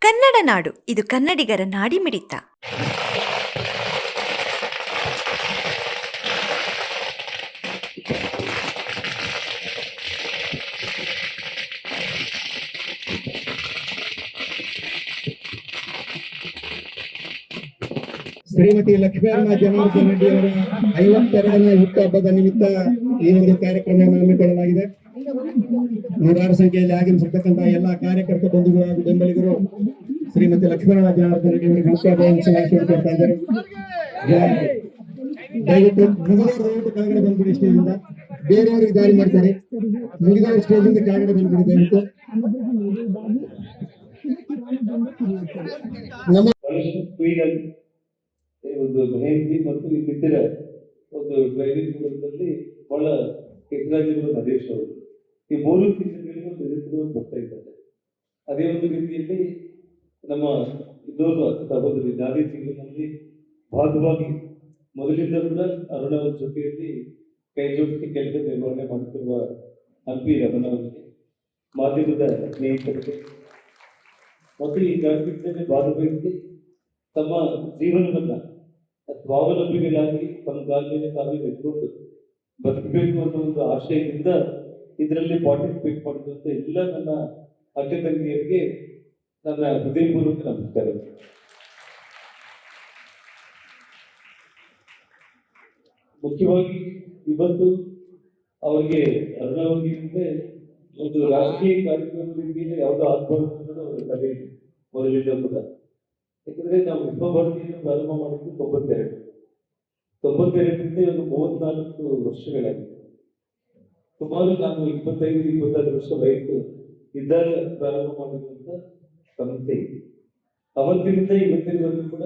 ಕನ್ನಡ ನಾಡು ಇದು ಕನ್ನಡಿಗರ ನಾಡಿಮಿಡಿತ. ಶ್ರೀಮತಿ ಲಕ್ಷ್ಮೀಮ್ಮ ಜನಾರ್ದನ ರೆಡ್ಡಿ ಅವರ 52ನೇ ಹುಟ್ಟುಹಬ್ಬದ ನಿಮಿತ್ತ ಈ ಒಂದು ಕಾರ್ಯಕ್ರಮವನ್ನು ಹಮ್ಮಿಕೊಳ್ಳಲಾಗಿದೆ. ನೂರಾರು ಸಂಖ್ಯೆಯಲ್ಲಿ ಆಗಮಿಸಿರ್ತಕ್ಕಂತಹ ಎಲ್ಲಾ ಕಾರ್ಯಕರ್ತ ಬಂಧುಗಳು ಹಾಗೂ ಬೆಂಬಲಿಗರು ಶ್ರೀಮತಿ ಲಕ್ಷ್ಮೀಮ್ಮ ಜನಾರ್ದನ ರೆಡ್ಡಿ ಅವರಿಗೆ ಹುಟ್ಟುಹಬ್ಬವನ್ನು ಶುಭಾಶಯ ಕೊಡ್ತಾ ಇದ್ದಾರೆ. ದಯವಿಟ್ಟು ಮುಗಿದವರು ಕೆಳಗಡೆ ಬಂದ್ಬಿಡಿ, ಸ್ಟೇಜಿಂದ ಬೇರೆಯವರಿಗೆ ದಾರಿ ಮಾಡ್ತಾರೆ. ಮುಗಿದವರು ಸ್ಟೇಜಿಂದ ಕೆಳಗಡೆ ಬಂದ್ಬಿಡಿ ದಯವಿಟ್ಟು. ನಮ್ಮ ಒಂದು ಮೆಹಂದಿ ಮತ್ತು ಇನ್ನಿತರ ಒಂದು ಡ್ರೈವಿಂಗ್ ಮೂಲಕದಲ್ಲಿ ಬಹಳ ಹೆಸರಾಗಿರುವ ನರೇಶ್ ಅವರು ಈ 3 ಸೀಸನ್ಗಳಿಗೆ ಒಂದು ಹೆಸರು ಬರ್ತಾ ಇದ್ದಾರೆ. ಅದೇ ಒಂದು ರೀತಿಯಲ್ಲಿ ನಮ್ಮ ಇನ್ನೊಬ್ಬ ಸಹೋದರಿ ದಾದಿ ಜೀವನದಲ್ಲಿ ಭಾಗವಾಗಿ ಮೊದಲಿಂದ ಕೂಡ ಅರುಣ ಅವರ ಜೊತೆಯಲ್ಲಿ ಕೈ ಜೋಡಿಸಿ ಕೆಲಸ ನಿರ್ವಹಣೆ ಮಾಡುತ್ತಿರುವ ಹಂಪಿ ರಮಣ ಅವರಿಗೆ, ಮಾಧ್ಯಮದ ಸ್ನೇಹಿತರಿಗೆ ಮತ್ತು ಈ ಕಾರ್ಯಕ್ರಮದಲ್ಲಿ ಭಾಗವಹಿಸಿ ತಮ್ಮ ಜೀವನವನ್ನ ಸ್ವಾವಲಂಬಿಗಳಾಗಿ ತಮ್ಮ ಕಾಲ ಮೇಲೆ ತಾವೇ ನಿಂತ್ಕೊಂಡು ಬದುಕಬೇಕು ಅನ್ನೋ ಒಂದು ಆಶಯದಿಂದ ಇದರಲ್ಲಿ ಪಾರ್ಟಿಸಿಪೇಟ್ ಮಾಡಿದಂತ ಎಲ್ಲ ನನ್ನ ಅಕ್ಕ ತಂಗಿಯರಿಗೆ ನನ್ನ ಹೃದಯಪೂರ್ವಕ ನಮಸ್ಕಾರ. ಮುಖ್ಯವಾಗಿ ಇವತ್ತು ಅವರಿಗೆ ಅರುಣಾವರಿಗೆ ಒಂದು ರಾಜಕೀಯ ಕಾರ್ಯಕ್ರಮದ ರೀತಿಯಲ್ಲಿ ಯಾವುದೋ ಆಗ್ಬಾರ್ದು ಅನ್ನೋದು ಅವರ ಕಲೆ ಮೊದಲಿಂದ ಕೂಡ. ಯಾಕಂದ್ರೆ ನಾವು ವಿಶ್ವಭಾರತಿಯನ್ನು ಪ್ರಾರಂಭ ಮಾಡಿದ್ದು 92ರಿಂದ ಒಂದು 34 ವರ್ಷಗಳಾಗಿದೆ. ಸುಮಾರು ನಾನು 25-26 ವರ್ಷ ವಯಸ್ಸು ಇದ್ದಾಗ ಪ್ರಾರಂಭ ಮಾಡಿರುವಂತ ಸಂಸ್ಥೆ. ಅವತ್ತಿನಿಂದ ಇವತ್ತಿನವರೆಗೂ ಕೂಡ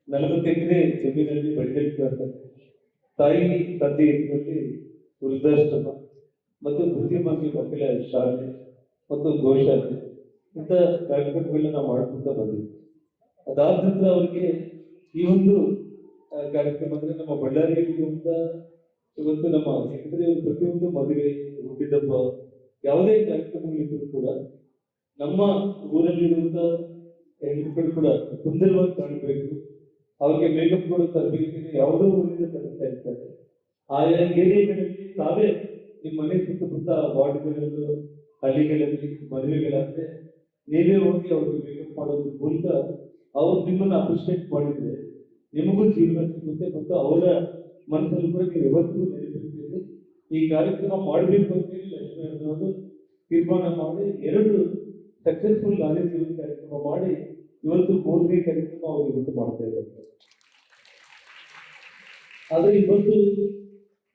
40 ಎಕರೆ ಜಮೀನಲ್ಲಿ ಬೆಳೆದಿರ್ತಾರೆ. ತಾಯಿ ತಂದೆ ಹೆಸರಲ್ಲಿ ವೃದ್ಧಾಶ್ರಮ ಮತ್ತು ಬುದ್ಧಿಮಾಂದ್ಯ ಮಕ್ಕಳ ಶಾಲೆ ಮತ್ತು ಗೋಶಾಲೆ ಇಂಥ ಕಾರ್ಯಕ್ರಮಗಳನ್ನ ನಾವು ಮಾಡ್ಕೊಂತ ಬಂದಿದ್ವಿ. ಅದಾದ ನಂತರ ಅವರಿಗೆ ಈ ಒಂದು ಕಾರ್ಯಕ್ರಮ ಅಂದ್ರೆ ನಮ್ಮ ಬಳ್ಳಾರಿಯಲ್ಲಿರುವಂತ ಇವತ್ತು ನಮ್ಮ ಯಾಕಂದ್ರೆ ಪ್ರತಿಯೊಂದು ಮದುವೆ, ಹುಟ್ಟಿದಬ್ಬ, ಯಾವುದೇ ಕಾರ್ಯಕ್ರಮಗಳಿದ್ದರೂ ಕೂಡ ನಮ್ಮ ಊರಲ್ಲಿರುವಂತ ಹೆಣ್ಮಕ್ಳು ಕೂಡ ಸುಂದರವಾಗಿ ಕಾಣಬೇಕು, ಅವ್ರಿಗೆ ಮೇಕಪ್ ಕೊಡೋ ತರಬೇತಿನ ಯಾವುದೋ ಊರಿಂದ ತರ್ತಾ ಇರ್ತಾರೆ. ಆಯಾ ಏರಿಯಾಗಳಲ್ಲಿ ತಾವೇ ನಿಮ್ಮ ಮನೆ ಸುತ್ತಮುತ್ತ ವಾರ್ಡ್ಗಳಲ್ಲೂ ಹಳ್ಳಿಗಳಲ್ಲಿ ಮದುವೆಗಳಾದ್ರೆ ನೀವೇ ಹೋಗಿ ಅವ್ರಿಗೆ ಮೇಕಪ್ ಮಾಡೋದ್ರ ಮೂಲಕ ಅವ್ರು ನಿಮ್ಮನ್ನ ಅಪ್ರಿಷಿಯೇಟ್ ಮಾಡಿದ್ರೆ ನಿಮಗೂ ಜೀವನ ಸಿಗುತ್ತೆ ಮತ್ತು ಅವರ ಮನಸ್ಸಲ್ಲಿ ಕೂಡ ನೀವು ಯಾವತ್ತೂ ನೆನಪಿರ್ತೀರಿ. ಈ ಕಾರ್ಯಕ್ರಮ ಮಾಡಬೇಕು ಅಂತ ಹೇಳಿ ಲಕ್ಷ್ಮೀ ಅವರು ತೀರ್ಮಾನ ಮಾಡಿ 2 ಸಕ್ಸಸ್ಫುಲ್ ನಾಲೆಜ್ ಕಾರ್ಯಕ್ರಮ ಮಾಡಿ ಇವತ್ತು 3ನೇ ಕಾರ್ಯಕ್ರಮ ಅವರು ಇವತ್ತು ಮಾಡ್ತಾ ಇದ್ದಾರೆ. ಆದ್ರೆ ಇವತ್ತು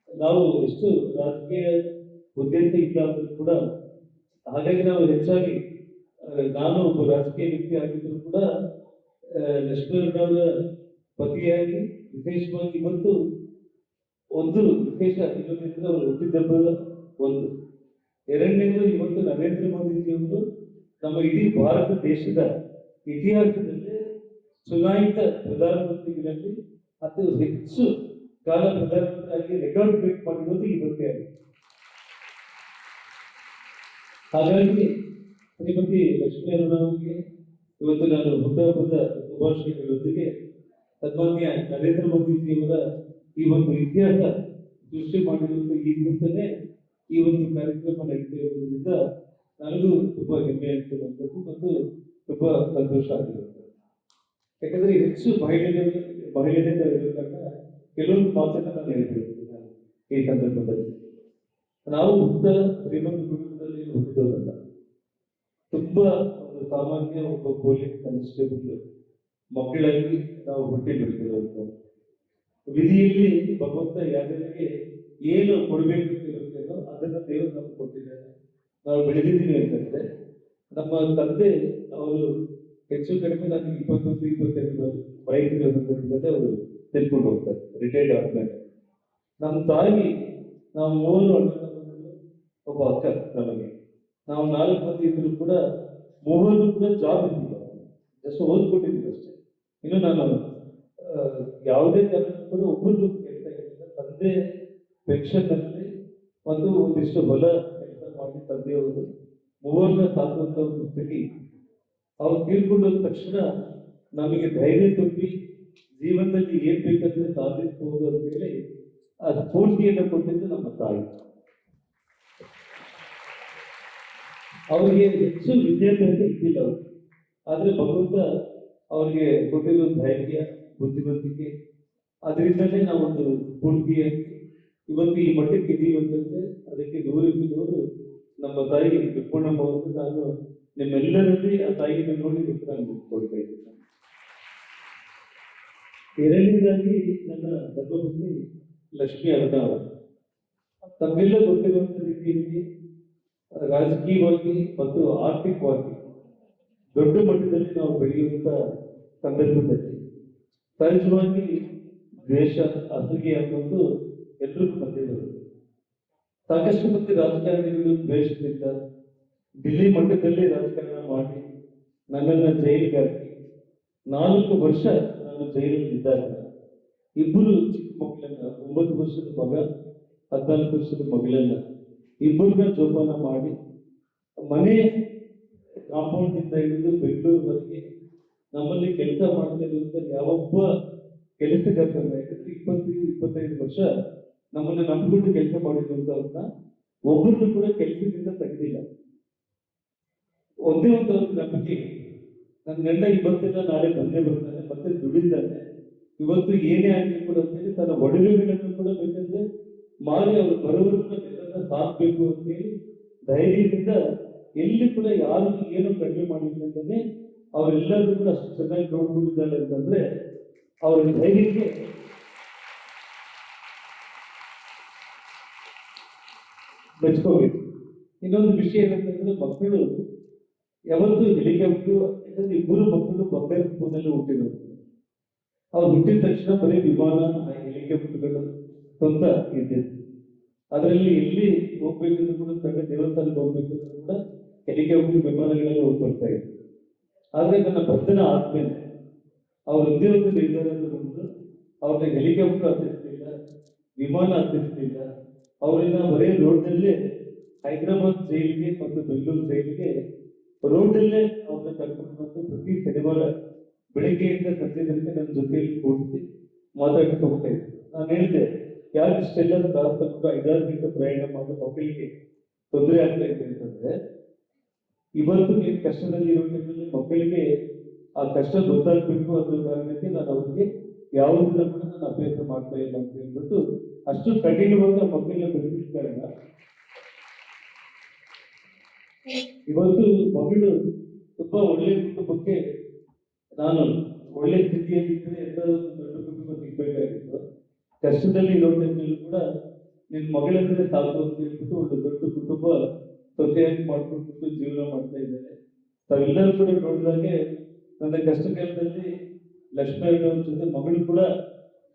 ನಾವು ಎಷ್ಟು ರಾಜಕೀಯ ಉದ್ದೇಶ ಇಲ್ಲ ಅಂದ್ರೂ ಕೂಡ, ಹಾಗಾಗಿ ನಾವು ಹೆಚ್ಚಾಗಿ ನಾನು ಒಬ್ಬ ರಾಜಕೀಯ ವ್ಯಕ್ತಿ ಆಗಿದ್ರು ಕೂಡ ಲಕ್ಷ್ಮೀಯವರ ಪತಿಯಾಗಿ ವಿಶೇಷವಾಗಿ ಇವತ್ತು ಒಂದು ವಿಶೇಷ ಇರೋದ್ರಿಂದ ಅವರು ಹುಟ್ಟಿದಬ್ಬದ ಒಂದು. 2ನೇದು ಇವತ್ತು ನರೇಂದ್ರ ಮೋದಿಜಿಯವರು ನಮ್ಮ ಇಡೀ ಭಾರತ ದೇಶದ ಇತಿಹಾಸದಲ್ಲಿ ಚುನಾಯಿತ ಪ್ರಧಾನಮಂತ್ರಿಗಳಲ್ಲಿ ಅತಿ ಹೆಚ್ಚು ಕಾಲ ಪ್ರಧಾನಮಂತ್ರಿಯಾಗಿ ರೆಕಾರ್ಡ್ ಬ್ರೇಕ್ ಮಾಡಿರೋದು ಇವತ್ತೇ ಆಗಿದೆ. ಹಾಗಾಗಿ ಶ್ರೀಮತಿ ಲಕ್ಷ್ಮೀ ಅವರಿಗೆ ಇವತ್ತು ನಾನು ಹುಟ್ಟುಹಬ್ಬದ ಶುಭಾಶಯಗಳೊಂದಿಗೆ ಸನ್ಮಾನ್ಯ ನರೇಂದ್ರ ಮೋದಿಜಿಯವರ ಈ ಒಂದು ಇತಿಹಾಸ ಸೃಷ್ಟಿ ಮಾಡಿರುವಂತಹ ಈ ದಿವಸನೇ ಈ ಒಂದು ಕಾರ್ಯಕ್ರಮ ನಡೀತಾ ಇರೋದ್ರಿಂದ ನನಗೂ ತುಂಬಾ ಹೆಮ್ಮೆ ಆಗ್ತಿರುವಂಥದ್ದು ಮತ್ತು ತುಂಬಾ ಸಂತೋಷ ಆಗಿರುತ್ತದೆ. ಯಾಕಂದ್ರೆ ಹೆಚ್ಚು ಮಹಿಳೆಯರಿಂದ ಇರಬೇಕಾದ ಕೆಲವೊಂದು ಮಾತನ್ನ ನಾನು ಹೇಳ್ಬಿಡ್ತೀನಿ ನಾನು ಈ ಸಂದರ್ಭದಲ್ಲಿ. ನಾವು ಶ್ರೀಮಂತ ಕುಟುಂಬದಲ್ಲಿ ಹುಟ್ಟಿದವರಲ್ಲ, ತುಂಬಾ ಒಂದು ಸಾಮಾನ್ಯ ಒಬ್ಬ ಪೊಲೀಸ್ ಕಾನ್ಸ್ಟೇಬಲ್ ಮಕ್ಕಳಾಗಿ ನಾವು ಹುಟ್ಟಿ ಬೆಳೆದಿರುವಂತ. ವಿಧಿಯಲ್ಲಿ ಭಗವಂತ ಯಾರಿಗೆ ಏನು ಕೊಡಬೇಕು ಅಂತ ಇರುತ್ತೇನೋ ಅದನ್ನ ದೇವರು ನಮ್ಗೆ ಕೊಟ್ಟಿದ್ದಾರೆ, ನಾವು ಬೆಳೆದಿದ್ದೀವಿ ಅಂತಂದ್ರೆ. ನಮ್ಮ ತಂದೆ ಅವರು ಹೆಚ್ಚು ಕಡಿಮೆ ನಾನು 21-22 ವಯಸ್ಸಿನ ಸಂದರ್ಭದಲ್ಲಿ ಅವರು ತಿಳ್ಕೊಂಡು ಹೋಗ್ತಾರೆ, ರಿಟೈರ್ಡ್ ಆದ್ಮೇಲೆ. ನಮ್ಮ ತಾಯಿ, ನಾವು 3 ಅಣ್ಣ ಒಬ್ಬ ಅಕ್ಕ, ನಮಗೆ ನಾವು 4 ಮಂದಿ ಇದ್ರು ಕೂಡ 3 ಕೂಡ ಜಾಬ್ ಇದ್ದಿಲ್ಲ, ಜಸ್ಟ್ ಓದ್ಕೊಟ್ಟಿದ್ವಿ ಅಷ್ಟೇ. ಇನ್ನು ನಾನು ಯಾವುದೇ ಕಾರಣಕ್ಕೂ ಕೂಡ ಒಬ್ಬರು ಕೆಲಸ ಇರಲಿಲ್ಲ. ತಂದೆ ಪೆನ್ಷನ್ ಅಲ್ಲಿ ಮತ್ತು ಒಂದಿಷ್ಟು ಹೊಲ ಕೆಲಸ ಮಾಡಿ ತಂದೆಯವರು 3 ಸಾಕುವಂತ ಒಂದು ಸ್ಥಿತಿ ಅವ್ರು ತೀರ್ಕೊಂಡು ಹೋದ ತಕ್ಷಣ ನಮಗೆ ಧೈರ್ಯ ತುಂಬಿ ಜೀವನದಲ್ಲಿ ಏನ್ ಬೇಕಂದ್ರೆ ಸಾಧಿಸಬಹುದು ಅಂತ ಹೇಳಿ ಆ ಸ್ಫೂರ್ತಿಯನ್ನು ಕೊಟ್ಟಿದ್ದು ನಮ್ಮ ತಾಯಿ. ಅವರಿಗೆ ಹೆಚ್ಚು ವಿದ್ಯಾಭ್ಯಾಸ ಇದ್ದಿಲ್ಲ ಅವರು, ಆದ್ರೆ ಭಗವಂತ ಅವರಿಗೆ ಕೊಟ್ಟಿರೋ ಧೈರ್ಯ, ಬುದ್ಧಿವಂತಿಕೆ, ಅದರಿಂದಲೇ ನಾವೊಂದು ಸ್ಫೂರ್ತಿಯಾಗಿ ಇವತ್ತು ಈ ಮಟ್ಟಕ್ಕೆ ಇದೀವಿ ಅಂತಂದ್ರೆ ಅದಕ್ಕೆ 100ಕ್ಕೆ 100 ನಮ್ಮ ತಾಯಿ ವಿಪುಣಮ್ಮ ಅವರು. ನಾನು ನಿಮ್ಮೆಲ್ಲರಲ್ಲಿ ಆ ತಾಯಿಯನ್ನು ನೋಡಿ ನಾನು ಕೊಡ್ತಾ ಇದ್ದೀನಿ. ಎರಡನೇದಾಗಿ ನನ್ನ ಧರ್ಮಪತ್ನಿ ಲಕ್ಷ್ಮೀ ಅರ್ಧ ಅವರು. ತಮ್ಮೆಲ್ಲ ಗೊತ್ತಿರುವಂತ ರೀತಿಯಲ್ಲಿ ರಾಜಕೀಯವಾಗಿ ಮತ್ತು ಆರ್ಥಿಕವಾಗಿ ದೊಡ್ಡ ಮಟ್ಟದಲ್ಲಿ ನಾವು ಬೆಳೆಯುವಂತ ಸಂದರ್ಭದಲ್ಲಿ ಸಹಜವಾಗಿ ದ್ವೇಷ, ಅಸೂಯೆ ಅನ್ನೋದು ಎಲ್ರಿಗೂ ಬಂದಿರೋದು. ಸಾಕಷ್ಟು ಮಂದಿ ರಾಜಕಾರಣಿಗಳು ದ್ವೇಷದಿಂದ ದಿಲ್ಲಿ ಮಟ್ಟದಲ್ಲಿ ರಾಜಕಾರಣ ಮಾಡಿ ನನ್ನನ್ನು ಜೈಲಿಗೆ ಹಾಕಿ 4 ವರ್ಷ ನಾನು ಜೈಲಲ್ಲಿ ಇದ್ದಾಗ ಇಬ್ಬರು ಚಿಕ್ಕ ಮಕ್ಕಳನ್ನ, 9 ವರ್ಷದ ಮಗ, 14 ವರ್ಷದ ಮಗಳನ್ನ ಇಬ್ಬರನ್ನ ಜೋಪಾನ ಮಾಡಿ ಮನೆ ಕಾಂಪೌಂಡ್ ಇಂದ ಹಿಡಿದು ಬೆಂಗಳೂರುವರೆಗೆ ನಮ್ಮಲ್ಲಿ ಕೆಲಸ ಮಾಡ್ತಾ ಇರುವಂತ ಯಾವೊಬ್ಬ ಕೆಲಸಗಾರರನ್ನ, ಯಾಕಂದ್ರೆ 20-25 ವರ್ಷ ನಮ್ಮನ್ನ ನಂಬಿಕೊಂಡು ಕೆಲಸ ಮಾಡಿರುವಂತವ್ರನ್ನ ಒಬ್ಬರನ್ನು ಕೂಡ ಕೆಲಸದಿಂದ ತೆಗೆದಿಲ್ಲ. ಒಂದೇ ಒಂದು ನಂಬಿಕೆ, ನನ್ನ ಗಂಡ ಇವತ್ತಿಲ್ಲ ನಾಳೆ ಬಂದೇ ಬರ್ತಾನೆ, ಮತ್ತೆ ದುಡಿತಾನೆ, ಇವತ್ತು ಏನೇ ಆಗಲಿ ಕೂಡ ಅಂತೇಳಿ ತನ್ನ ಒಡವೆಗಳನ್ನು ಕೂಡ ಬೇಕಂದ್ರೆ ಮಾರಿ ಅವರು ಬರೋವರೆಗೂ ಎಲ್ಲರನ್ನ ಸಾಕ್ಬೇಕು ಅಂತೇಳಿ ಧೈರ್ಯದಿಂದ ಎಲ್ಲಿ ಕೂಡ ಯಾರು ಏನೋ ಕಡಿಮೆ ಮಾಡಿಲ್ಲ ಅಂತಾನೆ ಅವರೆಲ್ಲರೂ ಕೂಡ ಅಷ್ಟು ಚೆನ್ನಾಗಿ ನೋಡ್ಕೊಂಡಿದ್ದಾರೆ ಅಂತಂದ್ರೆ ಅವರ ಧೈರ್ಯಕ್ಕೆ ಮೆಚ್ಕೋಬೇಕು. ಇನ್ನೊಂದು ವಿಷಯ ಏನಂತಂದ್ರೆ ಮಕ್ಕಳು ಯಾವತ್ತೂ ಹೆಲಿಕಾಪ್ಟರ್, ಯಾಕಂದ್ರೆ ಇಬ್ಬರು ಮಕ್ಕಳು ಬೊಂಬೆ ಸ್ಕೂಲಲ್ಲಿ ಹುಟ್ಟಿರೋದು. ಅವ್ರು ಹುಟ್ಟಿದ ತಕ್ಷಣ ಬರೀ ವಿಮಾನ, ಹೆಲಿಕಾಪ್ಟರ್ಗಳು ಸ್ವಂತ ಇದ್ದಿದ್ದು. ಅದರಲ್ಲಿ ಎಲ್ಲಿ ಹೋಗ್ಬೇಕಂದ್ರೂ ಕೂಡ ಸಣ್ಣ ದೇವಸ್ಥಾನಕ್ಕೆ ಹೋಗ್ಬೇಕಂದ್ರೂ ಕೂಡ ಹೆಲಿಕಾಪ್ಟರ್, ವಿಮಾನಗಳೆಲ್ಲ ಹೋಗಿ ಬರ್ತಾ ಇದ್ರು. ಆದ್ರೆ ನನ್ನ ಬಂಧನ ಆದ್ಮೇಲೆ ಅವ್ರ ಒಂದೇ ಒಂದು ನಿರ್ಧಾರ ಬಂದು ಅವ್ರನ್ನ ಹೆಲಿಕಾಪ್ಟರ್ ಹತ್ತಿಸ್ಲಿಲ್ಲ, ವಿಮಾನ ಹತ್ತಿಸ್ಲಿಲ್ಲ. ಅವರನ್ನ ಬರೀ ರೋಡ್ನಲ್ಲೇ ಹೈದರಾಬಾದ್ ಜೈಲಿಗೆ ಮತ್ತು ಬೆಂಗಳೂರು ಜೈಲಿಗೆ ರೋಡಲ್ಲೇ ಅವ್ರನ್ನ ಕರ್ಕೊಂಡು ಬಂದು ಪ್ರತಿ ಶನಿವಾರ ಬೆಳಿಗ್ಗೆಯಿಂದ ಸಂಜೆ ತನಕ ನನ್ನ ಜೊತೆಯಲ್ಲಿ ಕೂಡಿಸಿ ಮಾತಾಡ್ತಾ ಹೋಗ್ತಾ ಇದ್ರು. ನಾನು ಹೇಳಿದೆ, ಯಾರು ಇಷ್ಟೆಲ್ಲ ತ್ರಾಸ ತಗೊಂಡು 5-6 ಗಂಟೆ ಪ್ರಯಾಣ ಮಾಡೋ ಮಕ್ಕಳಿಗೆ ತೊಂದರೆ ಆಗ್ತಾ ಇದೆ ಅಂತಂದ್ರೆ, ಇವತ್ತು ನೀವು ಕಷ್ಟದಲ್ಲಿ ಇರೋ ಟೈಮಲ್ಲಿ ಮಕ್ಕಳಿಗೆ ಆ ಕಷ್ಟ ಗೊತ್ತಾಗ್ಬೇಕು ಅನ್ನೋ ಕಾರಣಕ್ಕೆ ನಾನು ಅವ್ರಿಗೆ ಯಾವುದನ್ನ ಕೂಡ ನಾನು ಅಭ್ಯಾಸ ಮಾಡ್ತಾ ಇಲ್ಲ ಅಂತ ಹೇಳ್ಬಿಟ್ಟು ಅಷ್ಟು ಕಠಿಣವಾದ ಮಕ್ಕಳನ್ನ ಬೆಳೆಸಿದ ಕಾರಣ ಇವತ್ತು ಮಗಳು ತುಂಬಾ ಒಳ್ಳೆ ಕುಟುಂಬಕ್ಕೆ, ನಾನು ಒಳ್ಳೆ ಸ್ಥಿತಿಯಲ್ಲಿದ್ದರೆ ಎಲ್ಲರೂ ದೊಡ್ಡ ಕುಟುಂಬ ಸಿಗ್ಬೇಕಾಗಿತ್ತು. ಕಷ್ಟದಲ್ಲಿ ಇರೋ ಟೈಮಲ್ಲಿ ಕೂಡ ನಿನ್ನ ಮಗಳಂದ್ರೆ ಸಾಕು ಅಂತ ಹೇಳ್ಬಿಟ್ಟು ಒಂದು ದೊಡ್ಡ ಕುಟುಂಬ ಸೊಸೆಯಾಗಿ ಮಾಡ್ಕೊಂಡ್ಬಿಟ್ಟು ಜೀವನ ಮಾಡ್ತಾ ಇದ್ದಾರೆ. ತಾವೆಲ್ಲರೂ ಕೂಡ ನೋಡಿದಾಗೆ ನನ್ನ ಕಷ್ಟ ಕಾಲದಲ್ಲಿ ಲಕ್ಷ್ಮೀ ಅವ್ರ ಜೊತೆ ಮಗಳು ಕೂಡ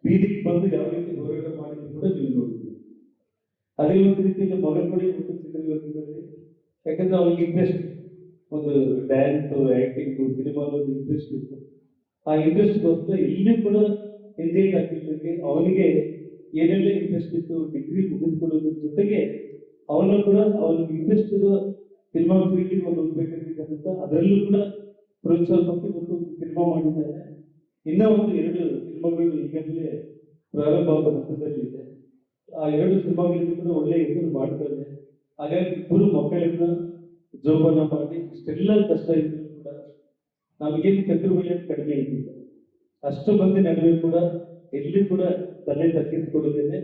ಬೀದಿಗೆ ಬಂದು ಯಾವ ರೀತಿ ಹೋರಾಟ ಮಾಡಿದ್ರು ಕೂಡ ನೀವು ನೋಡಿದ್ವಿ. ಅದೇ ಒಂದು ರೀತಿಯಲ್ಲಿ ಮಗಳು ಕೂಡ ಚಿತ್ರದಲ್ಲಿ, ಯಾಕಂದ್ರೆ ಅವ್ರಿಗೆ ಇಂಟ್ರೆಸ್ಟ್ ಒಂದು ಡ್ಯಾನ್ಸ್, ಆಕ್ಟಿಂಗ್, ಸಿನಿಮಾದ ಇಂಟ್ರೆಸ್ಟ್ ಇತ್ತು. ಆ ಇಂಟ್ರೆಸ್ಟ್ಗೋಸ್ಕರ ಇಲ್ಲಿ ಕೂಡ ಎಂಜಾಯ್ ಆಗ್ತಿದ್ದಕ್ಕೆ ಅವನಿಗೆ ಏನೆಲ್ಲ ಇಂಟ್ರೆಸ್ಟ್ ಇತ್ತು, ಡಿಗ್ರಿ ಮುಗಿಸ್ಕೊಳ್ಳೋದ್ರ ಜೊತೆಗೆ ಅವನು ಕೂಡ ಅವನಿಗೆ ಇಂಟ್ರೆಸ್ಟ್ ಇರೋ ಸಿನಿಮಾ ಫೀಲ್ಡಿಗೆ ಒಂದು ಹೋಗ್ಬೇಕಂತ ಅದರಲ್ಲೂ ಕೂಡ ಪ್ರೋತ್ಸಾಹ ಕೊಟ್ಟು ಒಂದು ಸಿನಿಮಾ ಮಾಡಿದ್ದಾನೆ. ಇನ್ನ ಒಂದು 2 ಸಿನಿಮಾಗಳು ಈಗಾಗಲೇ ಪ್ರಾರಂಭ ಆಗುವ ಹಂತದಲ್ಲಿ ಇದೆ. ಆ 2 ಸಿನಿಮಾಗಳಿಂದ ಕೂಡ ಒಳ್ಳೆ ಹೆಸರು ಮಾಡ್ತಾರೆ. ಹಾಗಾಗಿ ಇಬ್ಬರು ಮಕ್ಕಳನ್ನ ಜೋಪಾನ ಮಾಡಿ ಇಷ್ಟೆಲ್ಲ ಕಷ್ಟ ಇದ್ರು ಕೂಡ ನಮಗೇನು ಚತುರ್ಭುಜ ಕಡಿಮೆ ಇದ್ದಿಲ್ಲ. ಅಷ್ಟು ಮಂದಿ ನಡುವೆ ಕೂಡ ಎಲ್ಲಿ ಕೂಡ ತಲೆ ತಗ್ಗಿಸಿಕೊಳ್ಳುತ್ತೇನೆ.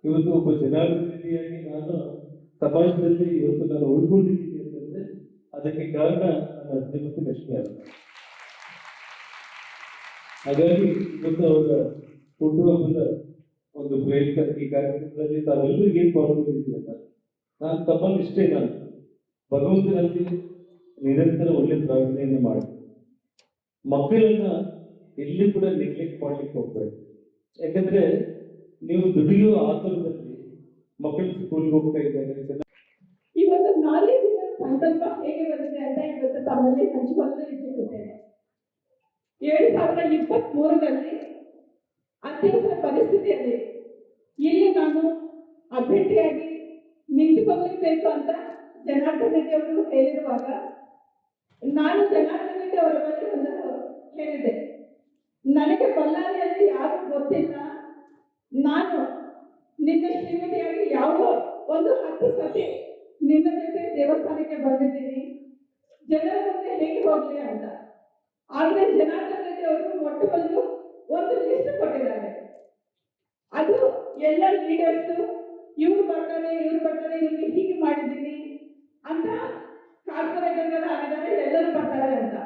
ಇವತ್ತು ಒಬ್ಬ ಜನಾಧಿಪತಿಯಾಗಿ ನಾನು ಸಮಾಜದಲ್ಲಿ ಇವತ್ತು ನಾನು ಉಳ್ಕೊಂಡಿದ್ದೀನಿ ಅಂತಂದ್ರೆ ಅದಕ್ಕೆ ಕಾರಣ ನನ್ನ ಶ್ರೀಮತಿ ಲಕ್ಷ್ಮೀ ಅವರು. ಹಾಗಾಗಿ ಇವತ್ತು ಅವರ ಹುಟ್ಟುಹಬ್ಬದ ಒಂದು ಪ್ರಯುಕ್ತ ಈ ಕಾರ್ಯಕ್ರಮದಲ್ಲಿ ತಾವೆಲ್ಲರಿಗೂ ಏನ್ ಪಾಲ್ಗೊಂಡಿದ್ದೀರಲ್ಲ, ನಾನು ತಮ್ಮಲ್ಲಿ ಇಷ್ಟೇ, ನಾನು ಭಗವಂತನಲ್ಲಿ ನಿರಂತರ ಒಳ್ಳೆ ಪ್ರಾರ್ಥನೆಯನ್ನು ಮಾಡಿ ಮಕ್ಕಳನ್ನ ಎಲ್ಲಿ ಕೂಡ ನೆಗ್ಲೆಕ್ಟ್ ಮಾಡ್ಲಿಕ್ಕೆ ಹೋಗ್ಬೇಕು. ಯಾಕಂದ್ರೆ ನೀವು ದುಡಿಯೋ ಆತುರದಲ್ಲಿ ಮಕ್ಕಳು ಸ್ಕೂಲ್ಗೆ ಹೋಗ್ತಾ ಇದ್ದಾರೆ. ಇವತ್ತು ನಾಲೆಜ್ ಸಂಕಲ್ಪ ಹೇಗೆ ಬರುತ್ತೆ ಅಂತ ಇವತ್ತು ತಮ್ಮಲ್ಲಿ ಹಂಚಿಕೊಳ್ಳಲು ಇಚ್ಛಿಸುತ್ತೇನೆ. 2023ರಲ್ಲಿ ಅತ್ಯವಸರ ಪರಿಸ್ಥಿತಿಯಲ್ಲಿ ಇಲ್ಲಿ ನಾನು ಅಭ್ಯರ್ಥಿಯಾಗಿ ನಿಂತುಕೊಳ್ಳಬೇಕು ಅಂತ ಜನಾರ್ದನ್ ರೆಡ್ಡಿ ಅವರು ಹೇಳಿರುವಾಗ ನಾನು ಜನಾರ್ದನ್ ರೆಡ್ಡಿ ಅವರ ಬಗ್ಗೆ ಒಂದು ಹೇಳಿದೆ. ನನಗೆ ಬಳ್ಳಾರಿಯಲ್ಲಿ ಯಾರು ಗೊತ್ತಿಲ್ಲ, ನಾನು ನಿನ್ನ ಶ್ರೀಮತಿಯಾಗಿ ಯಾವುದೋ ಒಂದು 10 ಸತಿ ನಿನ್ನ ಜೊತೆ ದೇವಸ್ಥಾನಕ್ಕೆ ಬಂದಿದ್ದೀನಿ, ಜನರ ಮುಂದೆ ಹೇಗೆ ಹೋಗ್ಲಿ ಅಂತ. ಆದ್ರೆ ಜನಾರ್ದನ್ ರೆಡ್ಡಿ ಅವರು ಮೊಟ್ಟಮೊದಲು ಒಂದು ಲಿಸ್ಟ್ ಕೊಟ್ಟಿದ್ದಾರೆ. ಅದು ಎಲ್ಲ ಲೀಡರ್ಸ್ ಇವ್ರು ಬರ್ತಾರೆ ಇವ್ರಿಗೆ ಹೀಗೆ ಮಾಡಿದ್ದೀನಿ ಅಂತ, ಕಾರ್ಪೊರೇಟರ್ಗಳು ಆಗಿದ್ದಾರೆ, ಎಲ್ಲರೂ ಬರ್ತಾರೆ ಅಂತ.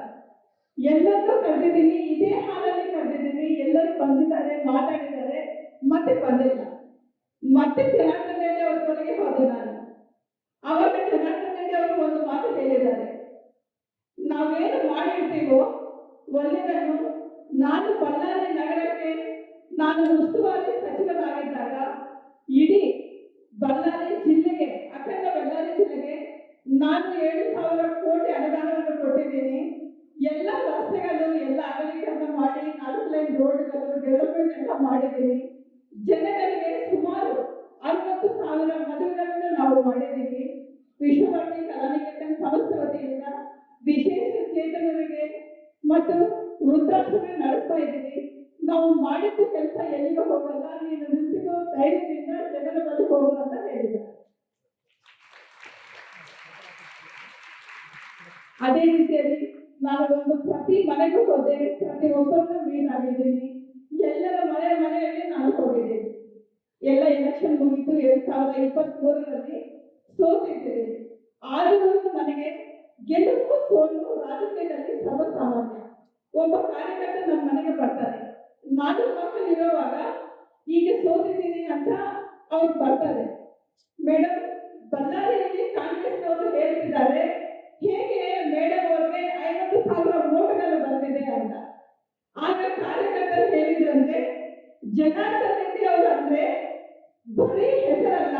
ಎಲ್ಲರೂ ಕರೆದಿದ್ದೀನಿ, ಇದೇ ಹಾಲಲ್ಲಿ ಕರೆದಿದ್ದೀನಿ, ಎಲ್ಲರೂ ಬಂದಿದ್ದಾರೆ, ಮಾತಾಡಿದ್ದಾರೆ, ಮತ್ತೆ ಬಂದಿಲ್ಲ. ಮತ್ತೆ ಜನಾರ್ದನ್ ರೆಡ್ಡಿ ಅವ್ರ ಕೊನೆಗೆ ಹೋದೆ ನಾನು. ಆವಾಗ ಜನಾರ್ದನ್ ರೆಡ್ಡಿ ಅವರು ಒಂದು ಮಾತು ಹೇಳಿದ್ದಾರೆ, ನಾವೇನು ಮಾಡಿರ್ತೀವೋ ಒಳ್ಳೆಯದನ್ನು. ನಾನು ಬಳ್ಳಾರಿ ನಗರಕ್ಕೆ ನಾನು ಉಸ್ತುವಾರಿ ಸಚಿವರಾಗಿದ್ದಾಗ ಇಡೀ ಬಳ್ಳಾರಿ ಜಿಲ್ಲೆಗೆ, ಅಖಂಡ ಬಳ್ಳಾರಿ ಜಿಲ್ಲೆಗೆ ನಾನು 7,000 ಕೋಟಿ ಅನುದಾನವನ್ನು ಕೊಟ್ಟಿದ್ದೀನಿ. ಎಲ್ಲ ರಸ್ತೆಗಳು ಎಲ್ಲ ಅಗಲೀಕರಣ ಮಾಡಿ 4 ಲೈನ್ ರೋಡ್ಗಳು ಡೆವಲಪ್ಮೆಂಟ್ ಎಲ್ಲ ಮಾಡಿದ್ದೀನಿ. ಜನಗಳಿಗೆ ಸುಮಾರು 60,000 ಮದುವೆಗಳನ್ನು ನಾವು ಮಾಡಿದ್ದೀವಿ. ವಿಶ್ವಭಾರತಿ ಕಲಾನಿಕೇತನ ಸಂಸ್ಥೆ ವತಿಯಿಂದ ವಿಶೇಷ ಚೇತನರಿಗೆ ಮತ್ತು ವೃದ್ಧಾಶ್ರಮ ನಡೆಸ್ತಾ ಇದ್ದೀವಿ. ನಾವು ಮಾಡಿದ್ದು ಕೆಲಸ ಎಲ್ಲಿಗೂ ಹೋಗಲ್ಲ, ನೀನು ನಿಂತಿಗೂ ಧೈರ್ಯದಿಂದ ಜನರ ಬಳಿ ಹೋಗು ಅಂತ ಹೇಳಿದ್ದಾರೆ. ಅದೇ ರೀತಿಯಲ್ಲಿ ನಾನು ಒಂದು ಪ್ರತಿ ಮನೆಗೂ ಹೋದೆ, ಪ್ರತಿ ಒಬ್ಬರನ್ನ ಮೀಟ್ ಆಗಿದ್ದೀನಿ. ಎಲ್ಲರ ಮನೆಯಲ್ಲಿ ನಾನು ಹೋಗಿದ್ದೀನಿ. ಎಲ್ಲ ಎಲೆಕ್ಷನ್ ಮುಗಿತು 2023ರಲ್ಲಿ ಸೋತಿದ್ದೀನಿ. ಆದರೂ ನನಗೆ ಗೆಲುವು ಸೋಲು ರಾಜಕೀಯದಲ್ಲಿ ಸರ್ವಸಾಮಾನ್ಯ. ಒಬ್ಬ ಕಾರ್ಯಕರ್ತ ನಮ್ಮ ಮನೆಗೆ ಬರ್ತಾರೆ, 4 ಮಕ್ಕಳಿರುವಾಗ ಈಗ ಸೋತಿದ್ದೀನಿ ಅಂತ ಅವ್ರು ಬರ್ತಾರೆ. ಮೇಡಮ್, ಬಳ್ಳಾರಿಯಲ್ಲಿ ಕಾಂಗ್ರೆಸ್ನವರು ಹೇಳ್ತಿದ್ದಾರೆ, ಹೇಗೆ ಮೇಡಮ್ ಅವ್ರಿಗೆ 50,000 ವೋಟ್ಗಳು ಬಂದಿದೆ ಅಂತ. ಆಗ ಕಾರ್ಯಕರ್ತರು ಹೇಳಿದ್ರಂತೆ, ಜನಾರ್ದನ್ ರೆಡ್ಡಿ ಅವರು ಅಂದ್ರೆ ಬರೀ ಹೆಸರಲ್ಲ,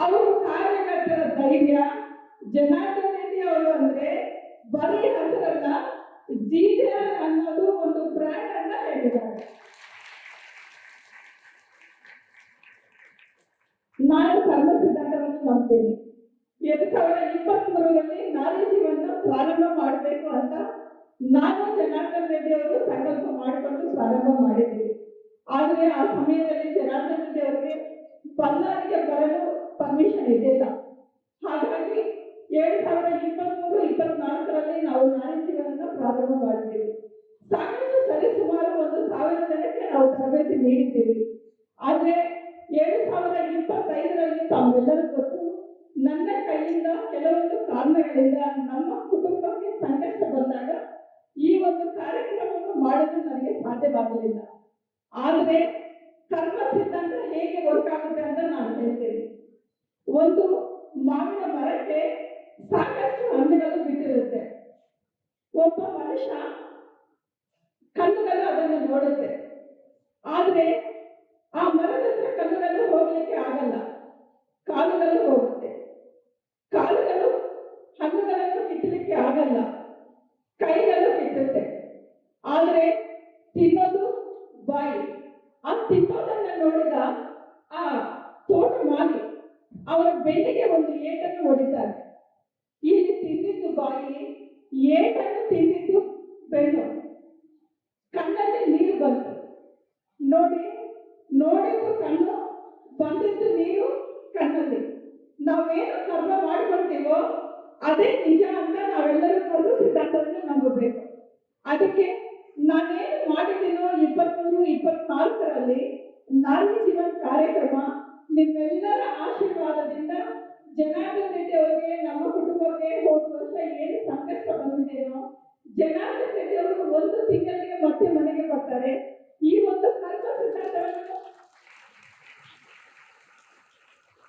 ಅವರು ಕಾರ್ಯಕರ್ತರ ಧೈರ್ಯ. ಜನಾರ್ದನ್ ರೆಡ್ಡಿ ಅವರು ಅಂದ್ರೆ ಬರೀ ಹೆಸರಲ್ಲ, ಜಿಜೆಆರ್ ಅನ್ನೋದು ಒಂದು ಬ್ರ್ಯಾಂಡ್ ಅಂತ ಹೇಳಿದ್ದಾರೆ. ನಾನು ಕರ್ಮ ಸಿದ್ಧಾಂತವನ್ನು ನಂಬ್ತೀನಿ. 2023ರಲ್ಲಿ ನಾರಿ ಜೀವನ ಪ್ರಾರಂಭ ಮಾಡಬೇಕು ಅಂತ ನಾನು ಜನಾರ್ದನ್ ರೆಡ್ಡಿ ಅವರು ಸಂಕಲ್ಪ ಮಾಡಿಕೊಂಡು ಪ್ರಾರಂಭ ಮಾಡಿದ್ದೀವಿ. ಆದರೆ ಆ ಸಮಯದಲ್ಲಿ ಜನಾರ್ದನ್ ರೆಡ್ಡಿ ಅವರಿಗೆ ಬಳ್ಳಾರಿಗೆ ಬರಲು ಪರ್ಮಿಷನ್ ಇದ್ದಿಲ್ಲ. ಹಾಗಾಗಿ 2023-24ರಲ್ಲಿ ನಾವು ನಾರಿ ಜೀವನ ಪ್ರಾರಂಭ ಮಾಡಿದ್ದೀವಿ. ಸಾಕಷ್ಟು ಸರಿ ಸುಮಾರು 1,000 ಜನಕ್ಕೆ ನಾವು ತರಬೇತಿ ನೀಡಿದ್ದೀವಿ. ಆದರೆ 2025ರಲ್ಲಿ ತಾವೆಲ್ಲರೂ ಗೊತ್ತು, ನನ್ನ ಕೈಯಿಂದ ಕೆಲವೊಂದು ಕಾರಣಗಳಿಂದ ನಮ್ಮ ಕುಟುಂಬಕ್ಕೆ ಸಂಕಷ್ಟ ಬಂದಾಗ ಈ ಒಂದು ಕಾರ್ಯಕ್ರಮವನ್ನು ಮಾಡಲು ನನಗೆ ಸಾಧ್ಯವಾಗಲಿಲ್ಲ. ಆದರೆ ಕರ್ಮ ಸಿದ್ಧಾಂತ ಹೇಗೆ ವರ್ಕ್ ಆಗುತ್ತೆ ಅಂತ ನಾನು ಹೇಳ್ತೇನೆ. ಒಂದು ಮಾವಿನ ಮರಕ್ಕೆ ಸಾಕಷ್ಟು ಹಣ್ಣುಗಳು ಬಿಟ್ಟಿರುತ್ತೆ. ಒಬ್ಬ ಮನುಷ್ಯ ಕಣ್ಣುಗಳು ಅದನ್ನು ನೋಡುತ್ತೆ, ಆದ್ರೆ ಆ ಮರದ ಹತ್ರ ಕಣ್ಣುಗಳು ಹೋಗ್ಲಿಕ್ಕೆ ಆಗಲ್ಲ, ಕಾಲುಗಳು ಹೋಗುತ್ತೆ. ಕಾಲುಗಳು ಹಣ್ಣುಗಳನ್ನು ಕಿತ್ತಲಿಕ್ಕೆ ಆಗಲ್ಲ, ಕೈಗಳು ಕಿತ್ತುತ್ತೆ. ಆದ್ರೆ ತಿನ್ನೋದು ಬಾಯಿ. ಆ ತಿನ್ನೋದನ್ನ ನೋಡಿದ ಆ ತೋಟ ಮಾಲಿ ಅವರ ಬೆನ್ನಿಗೆ ಒಂದು ಏಟನ್ನು ಹೊಡಿತಾರೆ. ಇಲ್ಲಿ ತಿಂದಿದ್ದು ಬಾಯಿ, ಏಟನ್ನು ತಿಂದಿದ್ದು ಬೆನ್ನು. ಕಣ್ಣಲ್ಲಿ ನೀರು ಬಂತು. ನೋಡಿದ್ದು ಕಣ್ಣು, ಬಂದಿದ್ದು ನೀರು ಕಣ್ಣಲ್ಲಿ. ನಾವೇನು ಕರ್ಮ ಮಾಡ್ಕೊಳ್ತೀವೋ ಅದೇ ನಿಜ ಅಂತ ನಾವೆಲ್ಲರೂ ಕರ್ಮ ಸಿದ್ಧಾಂತವನ್ನು ನಂಬಬೇಕು. ಅದಕ್ಕೆ ನಾನೇನು ಮಾಡಿದ್ದೀನೋ 23-24ರಲ್ಲಿ ನಾರಿ ಜೀವನ್ ಕಾರ್ಯಕ್ರಮ ನಿಮ್ಮೆಲ್ಲರ ಆಶೀರ್ವಾದದಿಂದ ಜನಾರ್ದನ್ ರೆಡ್ಡಿ ಅವರಿಗೆ, ನಮ್ಮ ಕುಟುಂಬಕ್ಕೆ ಹೋದ ವರ್ಷ ಏನು ಸಂಕಷ್ಟ ಬಂದಿದೆಯೋ, ಜನಾರ್ದನ್ ರೆಡ್ಡಿ ಅವರು 1 ತಿಂಗಳಿಗೆ ಮತ್ತೆ ಮನೆಗೆ ಬರ್ತಾರೆ. ಈ ಒಂದು ಕರ್ಮ ಸಿದ್ಧಾಂತವನ್ನು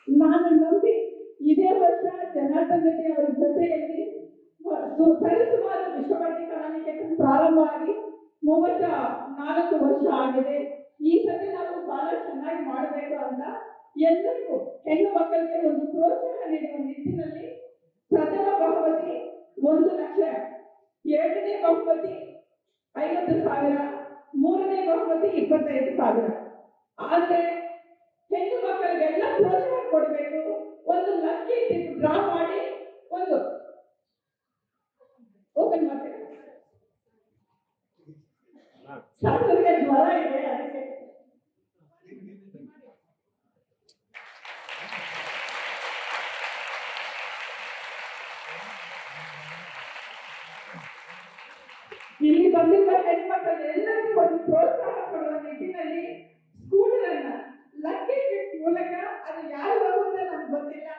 ನಾನು ನಂಬಿ ಇದೇ ವರ್ಷ ಜನಾರ್ದನ್ ರೆಡ್ಡಿ ಅವರ ಜೊತೆಯಲ್ಲಿ ಸರಿಸುಮಾರು ವಿಶ್ವಭಾರತಿ ಕಲಾನಿಕೇತನ ಪ್ರಾರಂಭ ಆಗಿ 34 ವರ್ಷ ಆಗಿದೆ. ಈ ಸತಿ ನಾವು ಬಹಳ ಚೆನ್ನಾಗಿ ಮಾಡಬೇಕು ಅಂತ ಎಲ್ಲರಿಗೂ ಹೆಣ್ಣು ಮಕ್ಕಳಿಗೆ ಒಂದು ಪ್ರೋತ್ಸಾಹ ನೀಡುವ ನಿಟ್ಟಿನಲ್ಲಿ ಪ್ರಥಮ ಬಹುಮತಿ 1 ಲಕ್ಷ, 2ನೇ ಬಹುಮತಿ 50,000, 3ನೇ ಬಹುಮತಿ 25,000. ಆದ್ರೆ ಹೆಣ್ಣು ಮಕ್ಕಳಿಗೆಲ್ಲ ಪ್ರೋತ್ಸಾಹ ಕೊಡಬೇಕು. ಒಂದು ಲಕ್ಕಿ ಟಿಪ್ ಡ್ರಾ ಮಾಡಿ ಒಂದು ಓಪನ್ ಮಾಡ್ತೇವೆ. ಸಾಕರಿಗೆ ಜ್ವರ ಇದೆ ಅದಕ್ಕೆ. ಇಲ್ಲಿ ಬಂದಿರುವ ಹೆಣ್ಮಕ್ಕಳು ಎಲ್ಲರಿಗೂ ಒಂದು ಪ್ರೋತ್ಸಾಹ ಕೊಡುವ ನಿಟ್ಟಿನಲ್ಲಿ ಸ್ಕೂಟರ್ ಅನ್ನ ಲಕ್ಕಿ ಗಿಫ್ಟ್ ಮೂಲಕ, ಅದು ಯಾರು ಬರುವುದೇ ನಮ್ಗೆ ಗೊತ್ತಿಲ್ಲ,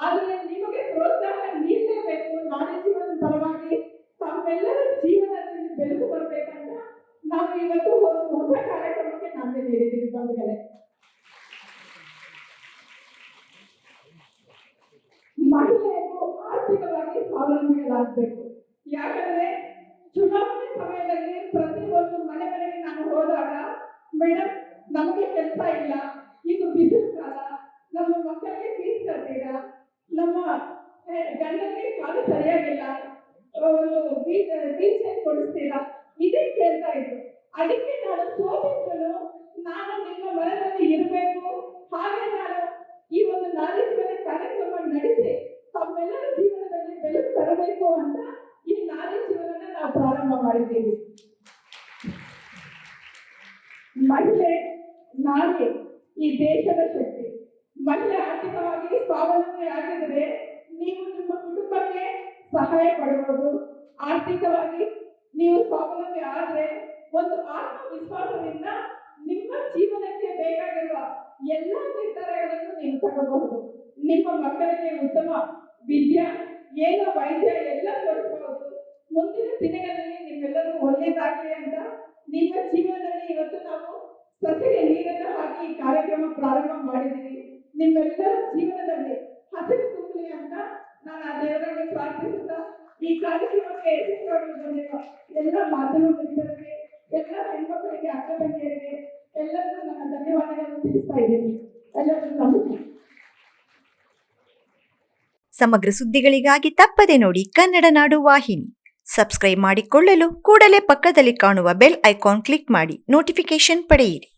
ಆದರೆ ನಿಮಗೆ ಪ್ರೋತ್ಸಾಹ ನೀಡಲೇಬೇಕು. ನಾಳೆ ಜೀವನದ ಪರವಾಗಿ ತಮ್ಮೆಲ್ಲರ ಜೀವನದಲ್ಲಿ ಬೆಳಕು ಬರ್ಬೇಕಂತ ನಾವು ಇವತ್ತು ಒಂದು ಹೊಸ ಕಾರ್ಯಕ್ರಮಕ್ಕೆ ನಾವೇ ನೀಡಿದ್ದೀವಿ ಬಂಧುಗಳೇ. ಮಹಿಳೆಯರು ಆರ್ಥಿಕವಾಗಿ ಸ್ವಾವಲಂಬಿಗಳಾಗಬೇಕು. ಯಾಕಂದ್ರೆ ಚುನಾವಣೆ ಸಮಯದಲ್ಲಿ ಪ್ರತಿಯೊಂದು ಮನೆ ಮನೆಗೆ ನಾನು ಹೋದಾಗ, ಮೇಡಮ್ ನಮಗೆ ಕೆಲಸ ಇಲ್ಲ, ಇದು ಬಿಸಿಲು ಕಾಲ, ನಮ್ಮ ಮಕ್ಕಳಿಗೆ ಫೀಸ್ ಕಟ್ತೀರಾ, ನಮ್ಮ ಗಂಡನಿಗೆ ಕಾಲು ಸರಿಯಾಗಿಲ್ಲ, ವೀಲ್ ಚೇರ್ ಕೊಡಿಸ್ತೀರಾ, ಇದೇ ಕೇಳ್ತಾ ಇದ್ರು. ಅದಕ್ಕೆ ನಾನು ಸೋತಿದ್ರು, ನಾನು ನಿಮ್ಮ ಮನೆಯಲ್ಲಿ ಇರಬೇಕು, ಹಾಗೆ ನಾನು ಈ ಒಂದು ನಾರಿ ಜೀವನ ಕಾರ್ಯಕ್ರಮ ನಡೆಸಿ ತಮ್ಮೆಲ್ಲರ ಜೀವನದಲ್ಲಿ ಬೆಳಕು ತರಬೇಕು ಅಂತ ಈ ನಾರಿ ಜೀವನ ನಾವು ಪ್ರಾರಂಭ ಮಾಡಿದ್ದೀವಿ. ಮಹಿಳೆ ನಾರಿ ಈ ದೇಶದ ಶಕ್ತಿ. ಮಹಿಳೆ ಆರ್ಥಿಕವಾಗಿ ಸ್ವಾವಲಂಬಿ ಆಗಿದ್ರೆ ನೀವು ನಿಮ್ಮ ಕುಟುಂಬಕ್ಕೆ ಸಹಾಯ ಪಡೆಯಬಹುದು. ಆರ್ಥಿಕವಾಗಿ ನೀವು ಸ್ವಾವಲಂಬಿ ಆದ್ರೆ ಒಂದು ಆತ್ಮವಿಶ್ವಾಸದಿಂದ ನಿಮ್ಮ ಜೀವನಕ್ಕೆ ಬೇಕಾಗಿರುವ ಎಲ್ಲ ನಿರ್ಧಾರಗಳನ್ನು ನೀವು ತಗೋಬಹುದು. ನಿಮ್ಮ ಮಕ್ಕಳಿಗೆ ಉತ್ತಮ ವಿದ್ಯೆ, ಏನೋ ವೈದ್ಯ ಎಲ್ಲ ಕೊಡಿಸಬಹುದು. ಮುಂದಿನ ದಿನಗಳಲ್ಲಿ ನಿಮ್ಮೆಲ್ಲರೂ ಒಳ್ಳೆಯದಾಗಲಿ ಅಂತ ನಿಮ್ಮ ಜೀವನದಲ್ಲಿ ಇವತ್ತು ನಾವು ಸಸಿಗೆ ನೀರನ್ನು ಹಾಕಿ ಈ ಕಾರ್ಯಕ್ರಮ ಪ್ರಾರಂಭ ಮಾಡಿದ್ದೀವಿ. ನಿಮ್ಮೆಲ್ಲರ ಜೀವನದಲ್ಲಿ ಹಸಿರು ತುಂಬಲಿ ಅಂತ ನಾನು ಆ ದೇವರಲ್ಲಿ ಪ್ರಾರ್ಥಿಸುತ್ತಾ ಈ ಕಾರ್ಯಕ್ರಮಕ್ಕೆ ಯಶಸ್ವಿಯಾಗಿ ಬಂದಿರುವ ಎಲ್ಲ ಮಾಧ್ಯಮ ಮಿತ್ರರಿಗೆ, ಎಲ್ಲ ಹೆಣ್ಮಕ್ಕಳಿಗೆ, ಅಕ್ಕ ತಂಗಿಯರಿಗೆ ಎಲ್ಲರಿಗೂ ನನ್ನ ಧನ್ಯವಾದಗಳನ್ನು ತಿಳಿಸ್ತಾ ಇದ್ದೀನಿ. ಎಲ್ಲರಿಗೂ ನಮಸ್ಕಾರ. ಸಮಗ್ರ ಸುದ್ದಿಗಳಿಗಾಗಿ ತಪ್ಪದೆ ನೋಡಿ ಕನ್ನಡ ನಾಡು ವಾಹಿನಿ. ಸಬ್ಸ್ಕ್ರೈಬ್ ಮಾಡಿಕೊಳ್ಳಲು ಕೂಡಲೇ ಪಕ್ಕದಲ್ಲಿ ಕಾಣುವ ಬೆಲ್ ಐಕಾನ್ ಕ್ಲಿಕ್ ಮಾಡಿ ನೋಟಿಫಿಕೇಶನ್ ಪಡೆಯಿರಿ.